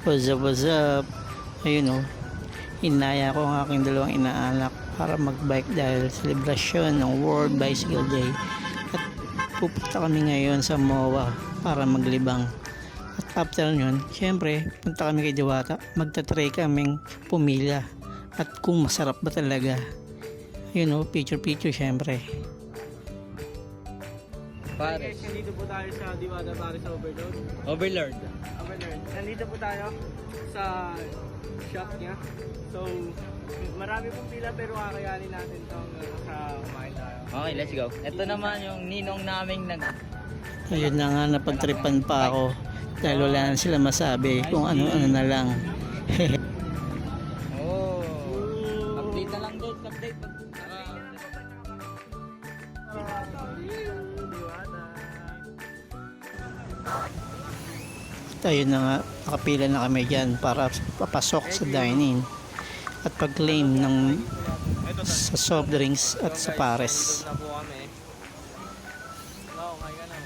What's up? Ayun o, inaya ko ang aking dalawang inaanak para magbike dahil selebrasyon ng World Bicycle Day. At pupunta kami ngayon sa MOA para maglibang. At after nyon, syempre, punta kami kay Diwata. Magta-try kaming pumila. At kung masarap ba talaga. Ayun o, picture syempre. Pares. Nandito po tayo sa Diwata Pares Overload. Overlord. Nandito po tayo sa shop niya. So, marami pong pila pero kakayanin natin itong kumain tayo. Okay, let's go. Ito naman yung ninong naming Ayun na nga, napagtripan pa ako. Dahil wala na sila masabi kung ano-ano na lang. Oh. Update na lang doon. Update. At ayun na nga, nakapila na kami dyan para papasok sa dine-in at pag-claim ng sa soft drinks at sa pares. Na po kami. Okay ka na.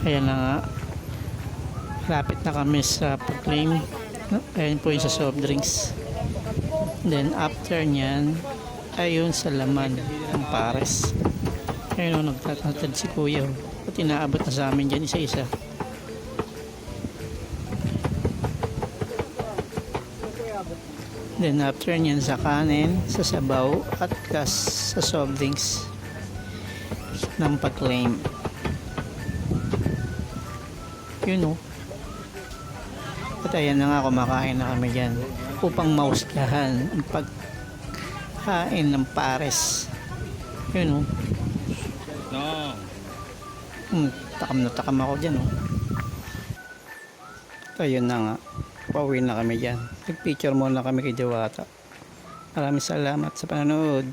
Ayan na nga, lapit na kami sa pag-claim. Ayun po yung sa soft drinks. Then after nyan, ayun sa laman ng pares. Ayun o, nagtatantad si kuya. At inaabot na sa amin dyan isa-isa. Then after nyan sa kanin, sa sabaw at sa soft drinks ng pag-claim. Yun o. At ayan na nga, kumakain na kami dyan upang mausgahan ang pagkain ng pares. Yun o. No. Takam na takam ako dyan o. At ayun na nga, pauwi na kami dyan. Nag-picture muna kami kay Diwata. Maraming salamat sa panonood.